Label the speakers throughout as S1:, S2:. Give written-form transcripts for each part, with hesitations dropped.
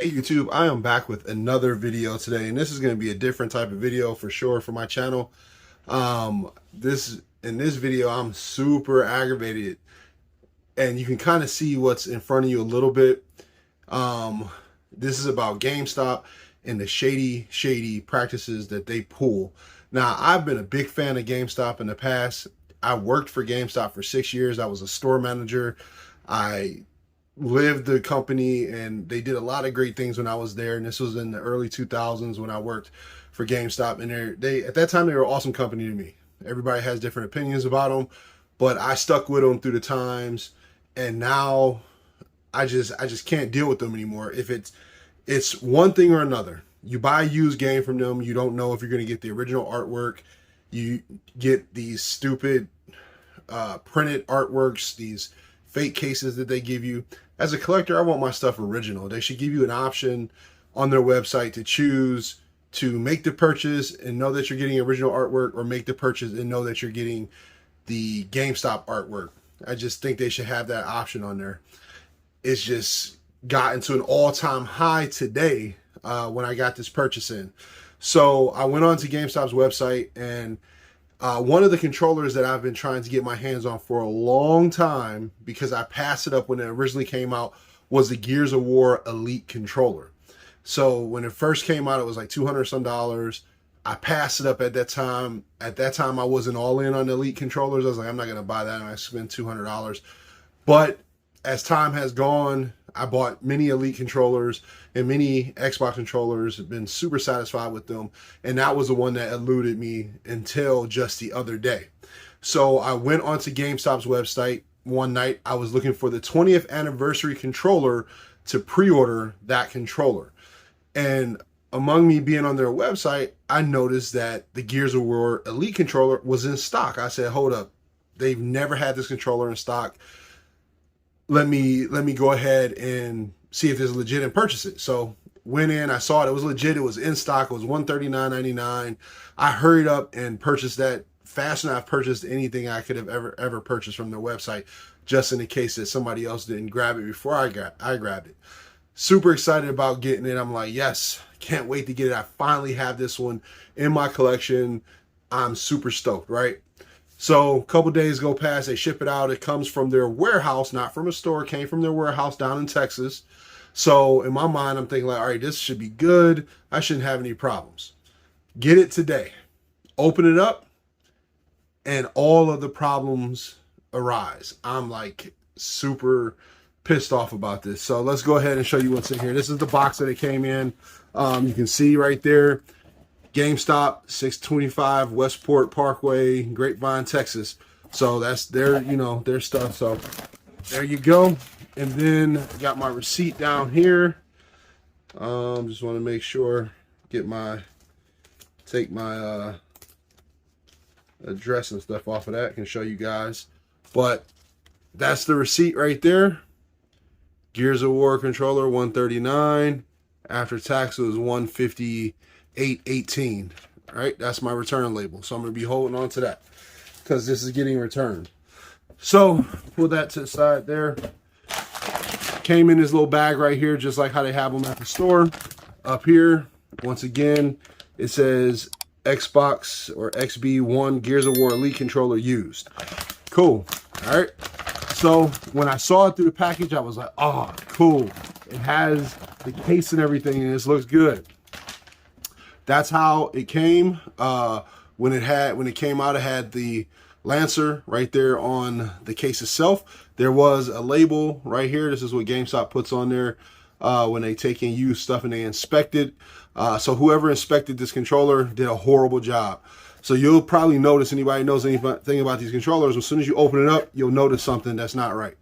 S1: Hey YouTube, I am back with another video today, and this is going to be a different type of video for sure for my channel. This in this video, I'm super aggravated, and you can kind of see what's in front of you a little bit. Um, this is about GameStop and the shady practices that they pull. Now, I've been a big fan of GameStop in the past. I worked for GameStop for 6 years. I was a store manager. I lived the company, and they did a lot of great things when I was there. And this was in the early 2000s when I worked for GameStop. And they at that time, they were an awesome company to me. Everybody has different opinions about them, but I stuck with them through the times. And now I just can't deal with them anymore. If it's one thing or another. You buy a used game from them, you don't know if you're going to get the original artwork. You get these stupid printed artworks, these fake cases that they give you. As a collector, I want my stuff original. They should give you an option on their website to choose to make the purchase and know that you're getting original artwork, or make the purchase and know that you're getting the GameStop artwork. I just think they should have that option on there. It's just gotten to an all-time high today when I got this purchase in. So I went on to GameStop's website, and one of the controllers that I've been trying to get my hands on for a long time, because I passed it up when it originally came out, was the Gears of War Elite controller. So when it first came out, it was like $200 some. I passed it up at that time. At that time, I wasn't all in on Elite controllers. I was like, I'm not going to buy that, and I spent $200. But as time has gone, I bought many Elite controllers and many Xbox controllers. I've been super satisfied with them. And that was the one that eluded me until just the other day. So I went onto GameStop's website one night. I was looking for the 20th anniversary controller to pre-order that controller. And among me being on their website, I noticed that the Gears of War Elite controller was in stock. I said, hold up. They've never had this controller in stock. Let me go ahead and see if it's legit and purchase it. So went in, I saw it was legit, it was in stock, it was $139.99. I hurried up and purchased that faster than I've purchased anything I could have ever purchased from their website, just in the case that somebody else didn't grab it before I grabbed it. Super excited about getting it. I'm like, yes, can't wait to get it. I finally have this one in my collection. I'm super stoked, right? So a couple days go past, they ship it out. It comes from their warehouse, not from a store. It came from their warehouse down in Texas. So in my mind, I'm thinking like, all right, this should be good. I shouldn't have any problems. Get it today. Open it up, and all of the problems arise. I'm like super pissed off about this. So let's go ahead and show you what's in here. This is the box that it came in. You can see right there, GameStop, 625 Westport Parkway, Grapevine, Texas. So that's their, their stuff. So there you go. And then got my receipt down here. Just want to make sure, take my address and stuff off of that. I can show you guys. But that's the receipt right there. Gears of War controller, $139. After tax, it was $158.18. All right, that's my return label. So I'm going to be holding on to that because this is getting returned. So put that to the side there. Came in this little bag right here, just like how they have them at the store. Up here, once again, it says Xbox or XB1 Gears of War Elite controller used. Cool. All right. So when I saw it through the package, I was like, oh, cool. It has the case and everything, and this looks good. That's how it came. When it came out, it had the Lancer right there on the case itself. There was a label right here. This is what GameStop puts on there when they take in used stuff and they inspect it. So whoever inspected this controller did a horrible job. So you'll probably notice, anybody knows anything about these controllers, as soon as you open it up, you'll notice something that's not right.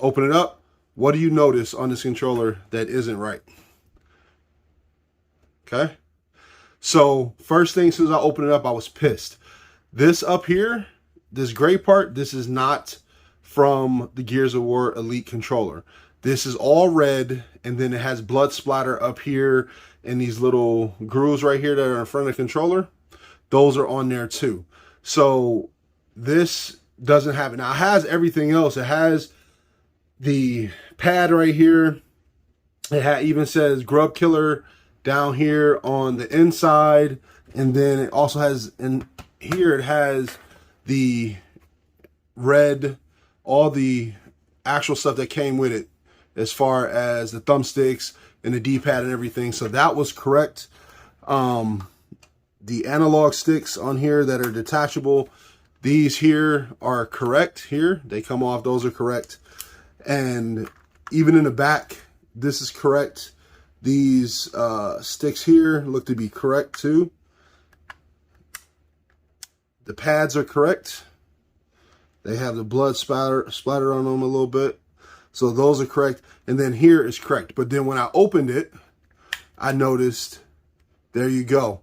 S1: Open it up. What do you notice on this controller that isn't right? Okay. So first thing, as soon as I opened it up, I was pissed. This up here, this gray part, this is not from the Gears of War Elite controller. This is all red, and then it has blood splatter up here and these little grooves right here that are in front of the controller. Those are on there too. So this doesn't have it. Now it has everything else. It has the pad right here. even says Grub Killer down here on the inside. And then it also has, in here it has the red, all the actual stuff that came with it, as far as the thumbsticks and the D-pad and everything. So that was correct. The analog sticks on here that are detachable, these here are correct here. They come off, those are correct. And even in the back, this is correct. These sticks here look to be correct too. The pads are correct. They have the blood splatter on them a little bit. So those are correct. And then here is correct. But then when I opened it, I noticed, there you go.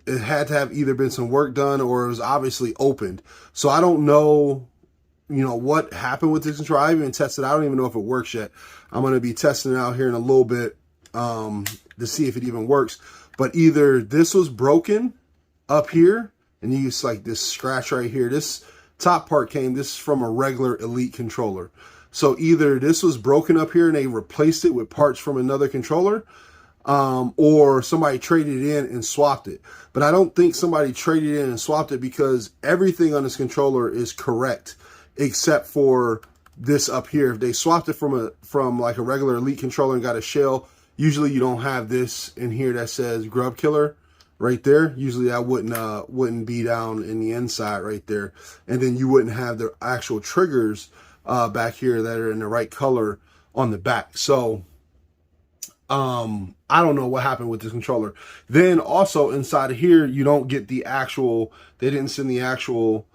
S1: It had to have either been some work done or it was obviously opened. So I don't know, what happened with this controller. I haven't even tested it. I don't even know if it works yet. I'm going to be testing it out here in a little bit to see if it even works. But either this was broken up here, and you use like this scratch right here. This top part this is from a regular Elite controller. So either this was broken up here and they replaced it with parts from another controller, or somebody traded it in and swapped it. But I don't think somebody traded it in and swapped it, because everything on this controller is correct except for this up here. If they swapped it from like a regular Elite controller and got a shell, usually you don't have this in here that says Grub Killer right there. Usually that wouldn't be down in the inside right there. And then you wouldn't have the actual triggers back here that are in the right color on the back. So I don't know what happened with this controller. Then also inside of here, you don't get the actual, they didn't send the actual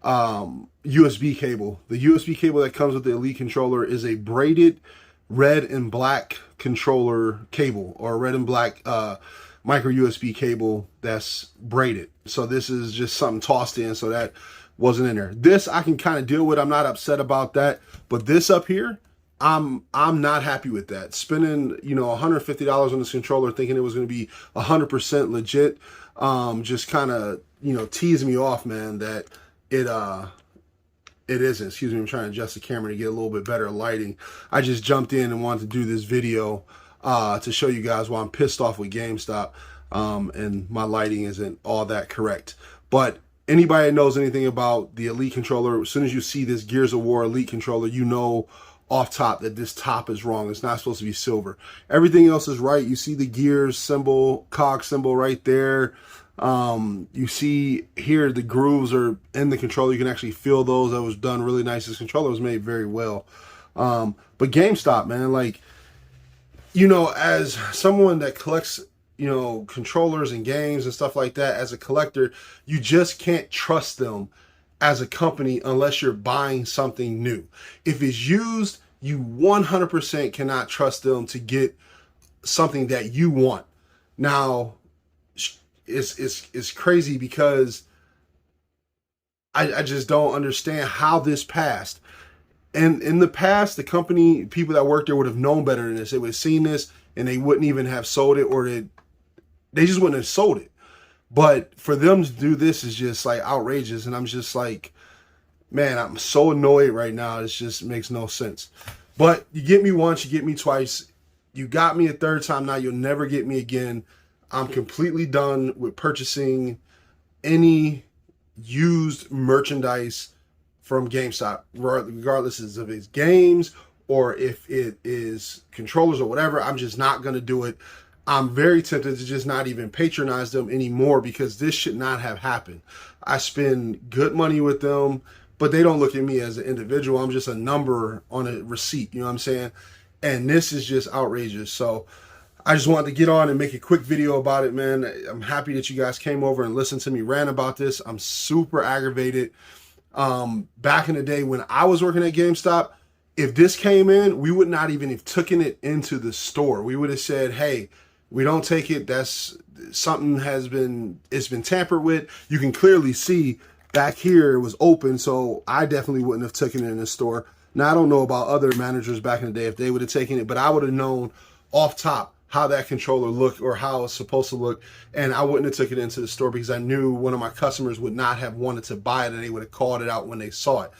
S1: USB cable. The USB cable that comes with the Elite controller is a braided red and black controller cable, or red and black micro USB cable that's braided. So this is just something tossed in, so that wasn't in there. This I can kind of deal with. I'm not upset about that. But this up here, I'm not happy with that. Spending, $150 on this controller thinking it was going to be 100% legit, just kind of, teased me off, man, that it isn't. Excuse me, I'm trying to adjust the camera to get a little bit better lighting. I just jumped in and wanted to do this video to show you guys why I'm pissed off with GameStop, and my lighting isn't all that correct. But anybody that knows anything about the Elite controller, as soon as you see this Gears of War Elite controller, you know off top that this top is wrong. It's not supposed to be silver. Everything else is right. You see the Gears symbol, cog symbol right there. You see here the grooves are in the controller. You can actually feel those. That was done really nice. This controller was made very well. But GameStop, man, like, as someone that collects, controllers and games and stuff like that, as a collector, you just can't trust them as a company unless you're buying something new. If it's used, you 100% cannot trust them to get something that you want. Now, it's crazy because I just don't understand how this passed. And in the past, the company, people that worked there would have known better than this. They would have seen this and they wouldn't even have sold it, or they just wouldn't have sold it. But for them to do this is just like outrageous. And I'm just like, man, I'm so annoyed right now. It just makes no sense. But you get me once, you get me twice. You got me a third time. Now you'll never get me again. I'm completely done with purchasing any used merchandise from GameStop, regardless of its games or if it is controllers or whatever. I'm just not going to do it. I'm very tempted to just not even patronize them anymore, because this should not have happened. I spend good money with them, but they don't look at me as an individual. I'm just a number on a receipt, you know what I'm saying? And this is just outrageous. So I just wanted to get on and make a quick video about it, man. I'm happy that you guys came over and listened to me rant about this. I'm super aggravated. Back in the day when I was working at GameStop, if this came in, we would not even have taken it into the store. We would have said, hey, we don't take it. That's something it's been tampered with. You can clearly see back here it was open, so I definitely wouldn't have taken it in the store. Now, I don't know about other managers back in the day if they would have taken it, but I would have known off top how that controller looked or how it's supposed to look, and I wouldn't have took it into the store because I knew one of my customers would not have wanted to buy it, and they would have called it out when they saw it.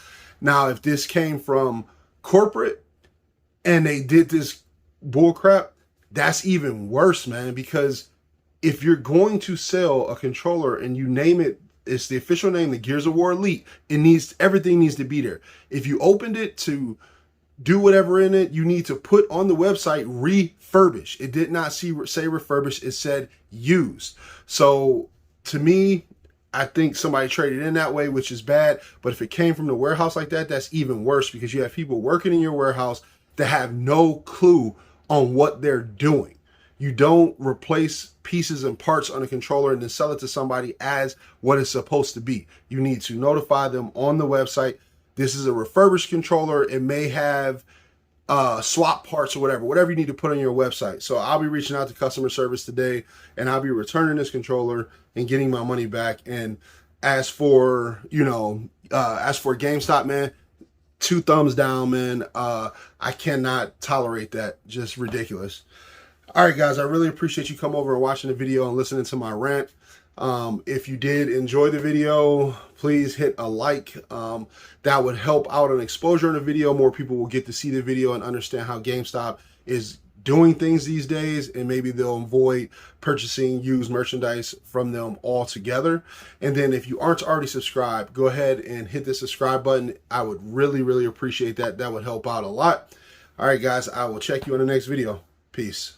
S1: Now, if this came from corporate and they did this bull crap, that's even worse, man, because if you're going to sell a controller and you name it, it's the official name, the Gears of War Elite, everything needs to be there. If you opened it to do whatever in it, you need to put on the website refurbished. It did not say refurbished, it said used. So to me, I think somebody traded in that way, which is bad. But if it came from the warehouse like that, that's even worse, because you have people working in your warehouse that have no clue on what they're doing. You don't replace pieces and parts on a controller and then sell it to somebody as what it's supposed to be. You need to notify them on the website, this is a refurbished controller. It may have swap parts or whatever you need to put on your website. So I'll be reaching out to customer service today, and I'll be returning this controller and getting my money back. And as for, as for GameStop, man, 2 thumbs down, man. I cannot tolerate that. Just ridiculous. All right, guys, I really appreciate you coming over and watching the video and listening to my rant. If you did enjoy the video, please hit a like. That would help out on exposure in the video. More people will get to see the video and understand how GameStop is doing things these days, and maybe they'll avoid purchasing used merchandise from them altogether. And then if you aren't already subscribed, go ahead and hit the subscribe button. I would really, really appreciate that. That would help out a lot. All right, guys, I will check you in the next video. Peace.